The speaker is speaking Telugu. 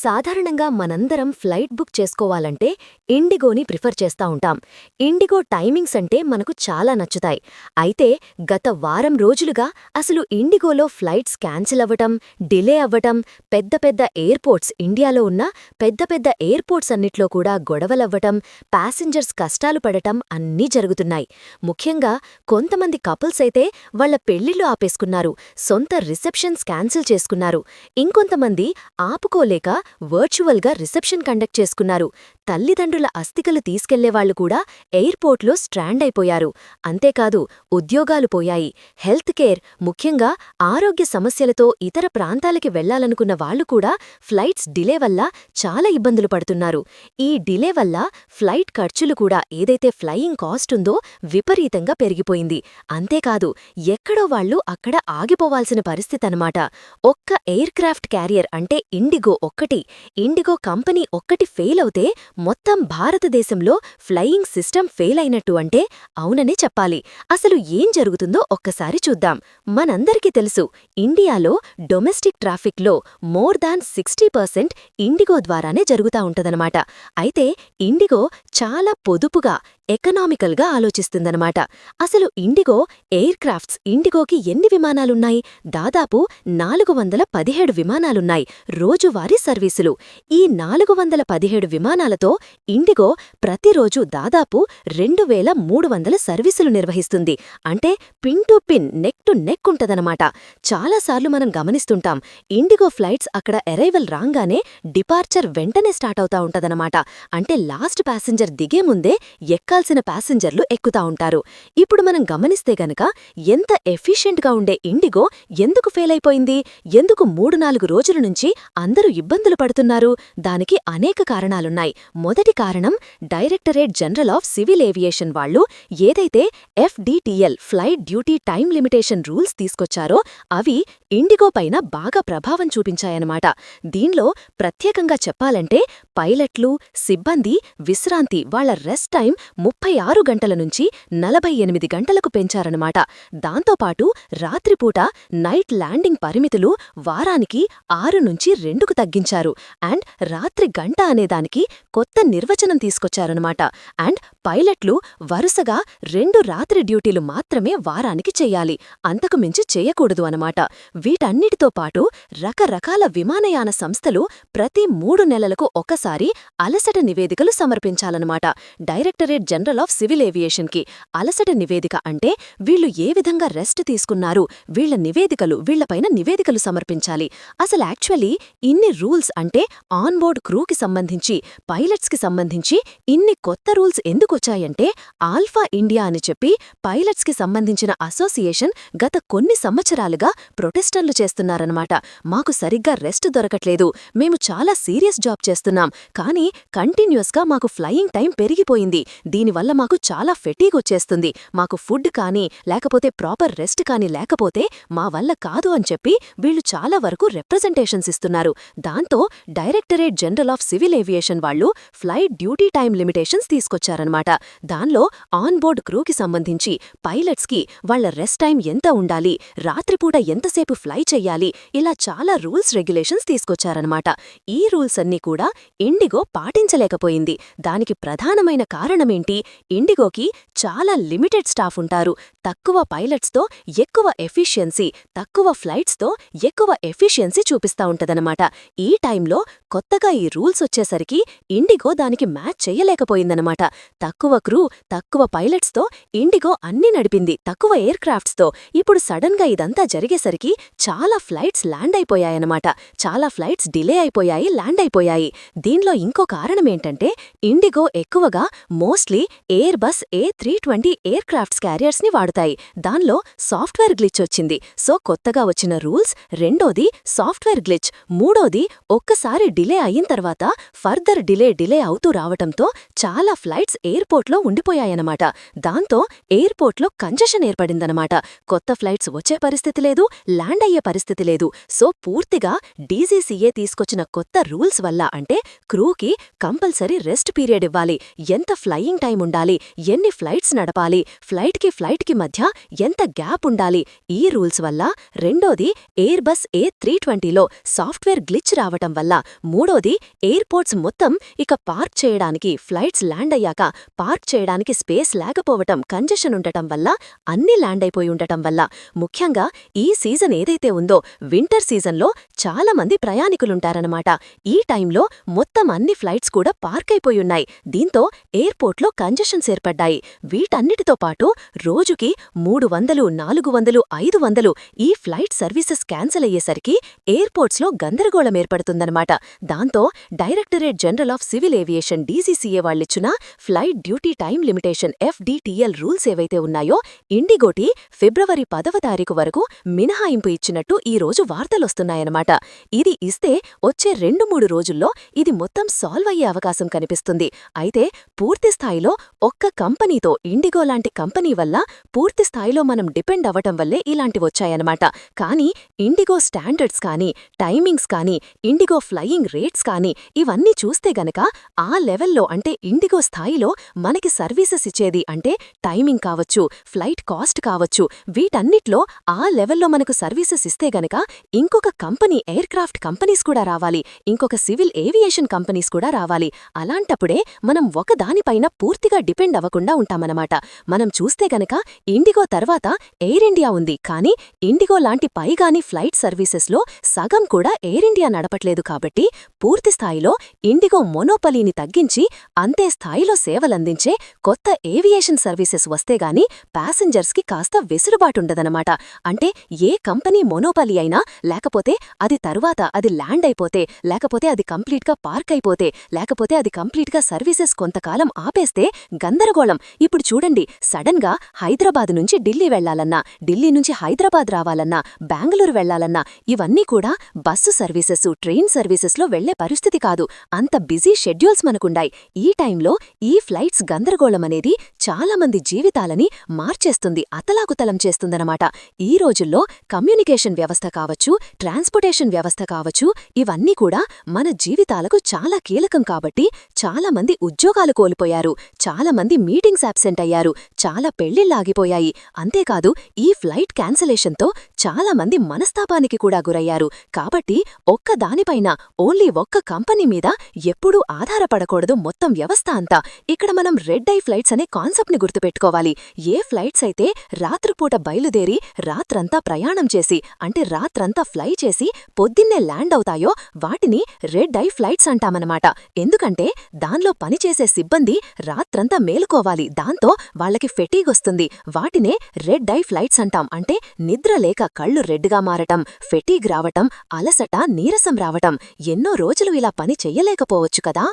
సాధారణంగా మనందరం ఫ్లైట్ బుక్ చేసుకోవాలంటే ఇండిగోని ప్రిఫర్ చేస్తా ఉంటాం. ఇండిగో టైమింగ్స్ అంటే మనకు చాలా నచ్చుతాయి. అయితే గత వారం రోజులుగా అసలు ఇండిగోలో ఫ్లైట్స్ క్యాన్సిల్ అవ్వటం, డిలే అవ్వటం, పెద్ద పెద్ద ఎయిర్పోర్ట్స్ ఇండియాలో ఉన్న పెద్ద పెద్ద ఎయిర్పోర్ట్స్ అన్నిట్లో కూడా గొడవలవ్వటం, ప్యాసింజర్స్ కష్టాలు పడటం అన్నీ జరుగుతున్నాయి. ముఖ్యంగా కొంతమంది కపుల్స్ అయితే వాళ్ల పెళ్లిళ్లు ఆపేసుకున్నారు, సొంత రిసెప్షన్స్ క్యాన్సిల్ చేసుకున్నారు. ఇంకొంతమంది ఆపుకోలేక వర్చువల్గా రిసెప్షన్ కండక్ట్ చేసుకున్నారు. తల్లిదండ్రుల అస్థికలు తీసుకెళ్లేవాళ్లు కూడా ఎయిర్పోర్ట్లో స్ట్రాండ్ అయిపోయారు. అంతేకాదు ఉద్యోగాలు పోయాయి. హెల్త్ కేర్, ముఖ్యంగా ఆరోగ్య సమస్యలతో ఇతర ప్రాంతాలకి వెళ్లాలనుకున్న వాళ్లు కూడా ఫ్లైట్స్ డిలే వల్ల చాలా ఇబ్బందులు పడుతున్నారు. ఈ డిలే వల్ల ఫ్లైట్ ఖర్చులు కూడా, ఏదైతే ఫ్లయింగ్ కాస్ట్ ఉందో, విపరీతంగా పెరిగిపోయింది. అంతేకాదు ఎక్కడో వాళ్లు అక్కడ ఆగిపోవాల్సిన పరిస్థితనమాట. ఒక్క ఎయిర్క్రాఫ్ట్ క్యారియర్ అంటే ఇండిగో కంపెనీ ఒక్కటి ఫెయిల్ అవుతే మొత్తం భారతదేశంలో ఫ్లయింగ్ సిస్టమ్ ఫెయిల్ అయినట్టు అంటే అవుననే చెప్పాలి. అసలు ఏం జరుగుతుందో ఒక్కసారి చూద్దాం. మనందరికీ తెలుసు, ఇండియాలో డొమెస్టిక్ ట్రాఫిక్లో మోర్ దాన్ 60% ఇండిగో ద్వారానే జరుగుతా ఉంటదనమాట. అయితే ఇండిగో చాలా పొదుపుగా, ఎకనామికల్గా ఆలోచిస్తుందనమాట. అసలు ఇండిగోకి ఎన్ని విమానాలున్నాయి? దాదాపు 417 విమానాలున్నాయి, రోజువారీ సర్వీసులు. ఈ 417 విమానాలతో ఇండిగో ప్రతిరోజు దాదాపు 2300 సర్వీసులు నిర్వహిస్తుంది. అంటే pin to pin, neck to neck ఉంటదనమాట. చాలాసార్లు మనం గమనిస్తుంటాం, ఇండిగో ఫ్లైట్స్ అక్కడ అరైవల్ రాంగానే డిపార్చర్ వెంటనే స్టార్ట్ అవుతా ఉంటదనమాట. అంటే లాస్ట్ ప్యాసింజర్ దిగే ముందే ఎక్కాల్సిన ప్యాసింజర్లు ఎక్కుతా ఉంటారు. ఇప్పుడు మనం గమనిస్తే గనక ఎంత ఎఫిషియెంట్గా ఉండే ఇండిగో ఎందుకు ఫెయిల్ అయిపోయింది? ఎందుకు 3-4 రోజుల నుంచి అందరూ ఇబ్బందులు పడుతున్నారు? దానికి అనేక కారణాలున్నాయి. మొదటి కారణం, directorate general of civil aviation వాళ్లు ఏదైతే FDTL flight duty time limitation rules తీసుకొచ్చారో అవి ఇండిగో పైన బాగా ప్రభావం చూపించాయన్నమాట. దీనిలో ప్రత్యేకంగా చెప్పాలంటే పైలట్లు, సిబ్బంది విశ్రాంతి, వాళ్ల రెస్ట్ టైం 36 గంటల నుంచి 48 గంటలకు పెంచారన్నమాట. దాంతోపాటు రాత్రిపూట నైట్ ల్యాండింగ్ పరిమితులు వారానికి 6 నుంచి 2కు తగ్గించారు. అండ్ రాత్రి గంట అనేదానికి కొత్త నిర్వచనం తీసుకొచ్చారన్నమాట. అండ్ పైలట్లు వరుసగా 2 రాత్రి డ్యూటీలు మాత్రమే వారానికి చెయ్యాలి, అంతకు మించి చెయ్యకూడదు అనమాట. వీటన్నిటితో పాటు రకరకాల విమానయాన సంస్థలు ప్రతి 3 నెలలకు ఒకసారి అలసట నివేదికలు సమర్పించాలన్నమాట డైరెక్టరేట్ జనరల్ ఆఫ్ సివిల్ ఏవియేషన్కి. అలసట నివేదిక అంటే వీళ్లు ఏ విధంగా రెస్ట్ తీసుకున్నారు, వీళ్లపైన నివేదికలు సమర్పించాలి. అసలు యాక్చువల్లీ ఇన్ని రూల్స్, అంటే ఆన్బోర్డ్ క్రూకి సంబంధించి, పైలట్స్కి సంబంధించి ఇన్ని కొత్త రూల్స్ ఎందుకొచ్చాయంటే, ఆల్ఫా ఇండియా అని చెప్పి పైలట్స్కి సంబంధించిన అసోసియేషన్ గత కొన్ని సంవత్సరాలుగా ప్రొటెస్టర్లు చేస్తున్నారన్నమాట. మాకు సరిగ్గా రెస్ట్ దొరకట్లేదు, మేము చాలా సీరియస్ జాబ్ చేస్తున్నాం, కానీ కంటిన్యూస్గా మాకు ఫ్లయింగ్ టైం పెరిగిపోయింది, దీనివల్ల మాకు చాలా ఫెటీగ్ వచ్చేస్తుంది, మాకు ఫుడ్ కానీ లేకపోతే ప్రాపర్ రెస్ట్ కానీ లేకపోతే మా వల్ల కాదు అని చెప్పి వీళ్లు చాలా వరకు రిప్రజెంటేషన్స్ ఇస్తున్నారు. దాంతో directorate general of civil aviation వాళ్లు ఫ్లైట్ డ్యూటీ టైం లిమిటేషన్స్ తీసుకొచ్చారన్నమాట. దానిలో ఆన్బోర్డ్ క్రూకి సంబంధించి పైలట్స్కి వాళ్ల రెస్ట్ టైం ఎంత ఉండాలి, రాత్రిపూట ఎంతసేపు ఫ్లై చెయ్యాలి, ఇలా చాలా రూల్స్ రెగ్యులేషన్స్ తీసుకొచ్చారన్నమాట. ఈ రూల్స్ అన్నీ కూడా ఇండిగో పాటించలేకపోయింది. దానికి ప్రధానమైన కారణమేంటి? ఇండిగోకి చాలా లిమిటెడ్ స్టాఫ్ ఉంటారు. తక్కువ పైలట్స్తో ఎక్కువ ఎఫిషియన్సీ, తక్కువ ఫ్లైట్స్తో ఎక్కువ ఎఫిషియన్సీ చూపిస్తా ఉంటదన్నమాట. ఈ టైంలో కొత్తగా ఈ రూల్స్ వచ్చేసరికి ఇండిగో దానికి మ్యాచ్ చెయ్యలేకపోయిందన్నమాట. తక్కువ క్రూ, తక్కువ పైలట్స్తో ఇండిగో అన్నీ నడిపింది, తక్కువ ఎయిర్క్రాఫ్ట్స్తో. ఇప్పుడు సడన్గా ఇదంతా జరిగేసరికి చాలా ఫ్లైట్స్ ల్యాండ్ అయిపోయాయన్నమాట. చాలా ఫ్లైట్స్ డిలే అయిపోయాయి, ల్యాండ్ అయిపోయాయి. దీనిలో ఇంకో కారణమేంటంటే, ఇండిగో ఎక్కువగా మోస్ట్లీ ఎయిర్బస్ A320 ఎయిర్క్రాఫ్ట్స్ క్యారియర్స్ని వాడుతాయి. దానిలో సాఫ్ట్వేర్ గ్లిచ్ వచ్చింది. సో కొత్తగా వచ్చిన రూల్స్, రెండోది సాఫ్ట్వేర్ గ్లిచ్, మూడోది ఒక్కసారి డిలే అయిన తర్వాత ఫర్దర్ డిలే అవుతూ రావటంతో చాలా ఫ్లైట్స్ ఎయిర్పోర్ట్లో ఉండిపోయాయన్నమాట. దాంతో ఎయిర్పోర్ట్లో కంజెషన్ ఏర్పడిందన్నమాట. కొత్త ఫ్లైట్స్ వచ్చే పరిస్థితి లేదు, ల్యాండ్ అయ్యే పరిస్థితి లేదు. సో పూర్తిగా DGCA తీసుకొచ్చిన కొత్త రూల్స్ వల్ల, అంటే క్రూకి కంపల్సరీ రెస్ట్ పీరియడ్ ఇవ్వాలి, ఎంత ఫ్లయింగ్ టైం టైం ఉండాలి, ఎన్ని ఫ్లైట్స్ నడపాలి, ఫ్లైట్కి మధ్య ఎంత గ్యాప్ ఉండాలి, ఈ రూల్స్ వల్ల. రెండోది ఎయిర్బస్ A320లో సాఫ్ట్వేర్ గ్లిచ్ రావటం వల్ల. మూడోది ఎయిర్పోర్ట్స్ మొత్తం ఇక పార్క్ చేయడానికి, ఫ్లైట్స్ ల్యాండ్ అయ్యాక పార్క్ చేయడానికి స్పేస్ లేకపోవటం, కంజెషన్ ఉండటం వల్ల, అన్ని ల్యాండ్ అయిపోయి ఉండటం వల్ల. ముఖ్యంగా ఈ సీజన్ ఏదైతే ఉందో వింటర్ సీజన్లో చాలా మంది ప్రయాణికులుంటారన్నమాట. ఈ టైంలో మొత్తం అన్ని ఫ్లైట్స్ కూడా పార్క్ అయిపోయున్నాయి. దీంతో ఎయిర్పోర్ట్లో కంజెషన్స్ ఏర్పడ్డాయి. వీటన్నిటితో పాటు రోజుకి 300, 400, 500 ఈ ఫ్లైట్ సర్వీసెస్ క్యాన్సిల్ అయ్యేసరికి ఎయిర్పోర్ట్స్లో గందరగోళం ఏర్పడుతుందన్నమాట. దాంతో directorate general of civil aviation DGCA వాళ్ళిచ్చిన flight duty time limitation FDTL rules ఏవైతే ఉన్నాయో ఇండిగోటి ఫిబ్రవరి 10వ తారీఖు వరకు మినహాయింపు ఇచ్చినట్టు ఈ రోజు వార్తలొస్తున్నాయన్నమాట. ఇది ఇస్తే వచ్చే 2-3 రోజుల్లో ఇది మొత్తం సాల్వ్ అయ్యే అవకాశం కనిపిస్తుంది. అయితే పూర్తిస్థాయిలో ఒక్క కంపెనీతో, ఇండిగో లాంటి కంపెనీ వల్ల పూర్తిస్థాయిలో మనం డిపెండ్ అవ్వటం వల్లే ఇలాంటివొచ్చాయన్నమాట. కానీ ఇండిగో స్టాండర్డ్స్ కానీ, టైమింగ్స్ కానీ, ఇండిగో ఫ్లయింగ్ రేట్స్ కానీ ఇవన్నీ చూస్తే గనక ఆ లెవెల్లో, అంటే ఇండిగో స్థాయిలో మనకి సర్వీసెస్ ఇచ్చేది, అంటే టైమింగ్ కావచ్చు, ఫ్లైట్ కాస్ట్ కావచ్చు, వీటన్నిట్లో ఆ లెవెల్లో మనకు సర్వీసెస్ ఇస్తే గనక ఇంకొక కంపెనీ, ఎయిర్క్రాఫ్ట్ కంపెనీస్ కూడా రావాలి, ఇంకొక సివిల్ ఏవియేషన్ కంపెనీస్ కూడా రావాలి. అలాంటప్పుడే మనం ఒకదానిపైన పూర్తిగా డిపెండ్ అవ్వకుండా ఉంటామన్నమాట. మనం చూస్తే గనక ఇండిగో తర్వాత ఎయిర్ ఇండియా ఉంది, కానీ ఇండిగో లాంటి పైగాని ఫ్లైట్ సర్వీసెస్లో సగం కూడా ఎయిర్ ఇండియా నడపట్లేదు. కాబట్టి పూర్తిస్థాయిలో ఇండిగో మొనోపలీని తగ్గించి అంతే స్థాయిలో సేవలందించే కొత్త ఏవియేషన్ సర్వీసెస్ వస్తేగాని ప్యాసింజర్స్కి కాస్త వెసులుబాటుండదనమాట. అంటే ఏ కంపెనీ మొనోపలీ అయినా, లేకపోతే అది తరువాత అది ల్యాండ్ అయిపోతే, లేకపోతే అది కంప్లీట్గా పార్క్ అయిపోతే, లేకపోతే అది కంప్లీట్గా సర్వీసెస్ కొంతకాలం ఆపేస్తే గందరగోళం. ఇప్పుడు చూడండి, సడన్గా హైదరాబాద్ నుంచి ఢిల్లీ వెళ్లాలన్నా, ఢిల్లీ నుంచి హైదరాబాద్ రావాలన్నా, బెంగళూరు వెళ్లాలన్నా ఇవన్నీ కూడా బస్సు సర్వీసెస్, ట్రైన్ సర్వీసెస్లో వెళ్లే పరిస్థితి కాదు. అంత బిజీ షెడ్యూల్స్ మనకుండాయి. ఈ టైంలో ఈ ఫ్లైట్స్ గందరగోళమనేది చాలామంది జీవితాలని మార్చేస్తుంది, అతలాకుతలం చేస్తుందన్నమాట. ఈ రోజుల్లో కమ్యూనికేషన్ వ్యవస్థ కావచ్చు, ట్రాన్స్పోర్టేషన్ వ్యవస్థ కావచ్చు, ఇవన్నీ కూడా మన జీవితాలకు చాలా కీలకం. కాబట్టి చాలామంది ఉద్యోగాలు కోల్పోయారు, చాలామంది మీటింగ్స్ అబ్సెంట్ అయ్యారు, చాలా పెళ్లిళ్లాగిపోయాయి. అంతేకాదు ఈ ఫ్లైట్ క్యాన్సలేషన్తో చాలామంది మనస్తాపానికి కూడా గురయ్యారు. కాబట్టి ఒక్కదానిపైన, ఓన్లీ ఒక్క కంపెనీ మీద ఎప్పుడూ ఆధారపడకూడదు మొత్తం వ్యవస్థ అంతా. ఇక్కడ మనం రెడ్ ఐ ఫ్లైట్స్ అనే కాన్సెప్ట్ని గుర్తుపెట్టుకోవాలి. ఏ ఫ్లైట్స్ అయితే రాత్రిపూట బయలుదేరి రాత్రంతా ప్రయాణం చేసి, అంటే రాత్రంతా ఫ్లై చేసి పొద్దున్నే ల్యాండ్ అవుతాయో వాటిని రెడ్ ఐ ఫ్లైట్స్ అంటామన్నమాట. ఎందుకంటే దానిలో పనిచేసే సిబ్బంది రాత్రంతా మేలుకోవాలి, దాంతో వాళ్లకి ఫెటీగొస్తుంది. వాటినే రెడ్ ఐ ఫ్లైట్స్ అంటాం. అంటే నిద్ర లేక కళ్ళు రెడ్గా మారటం, ఫెటీగ్ రావటం, అలసట, నీరసం రావటం. ఎన్నో రోజులు ఇలా పని చెయ్యలేకపోవచ్చు కదా.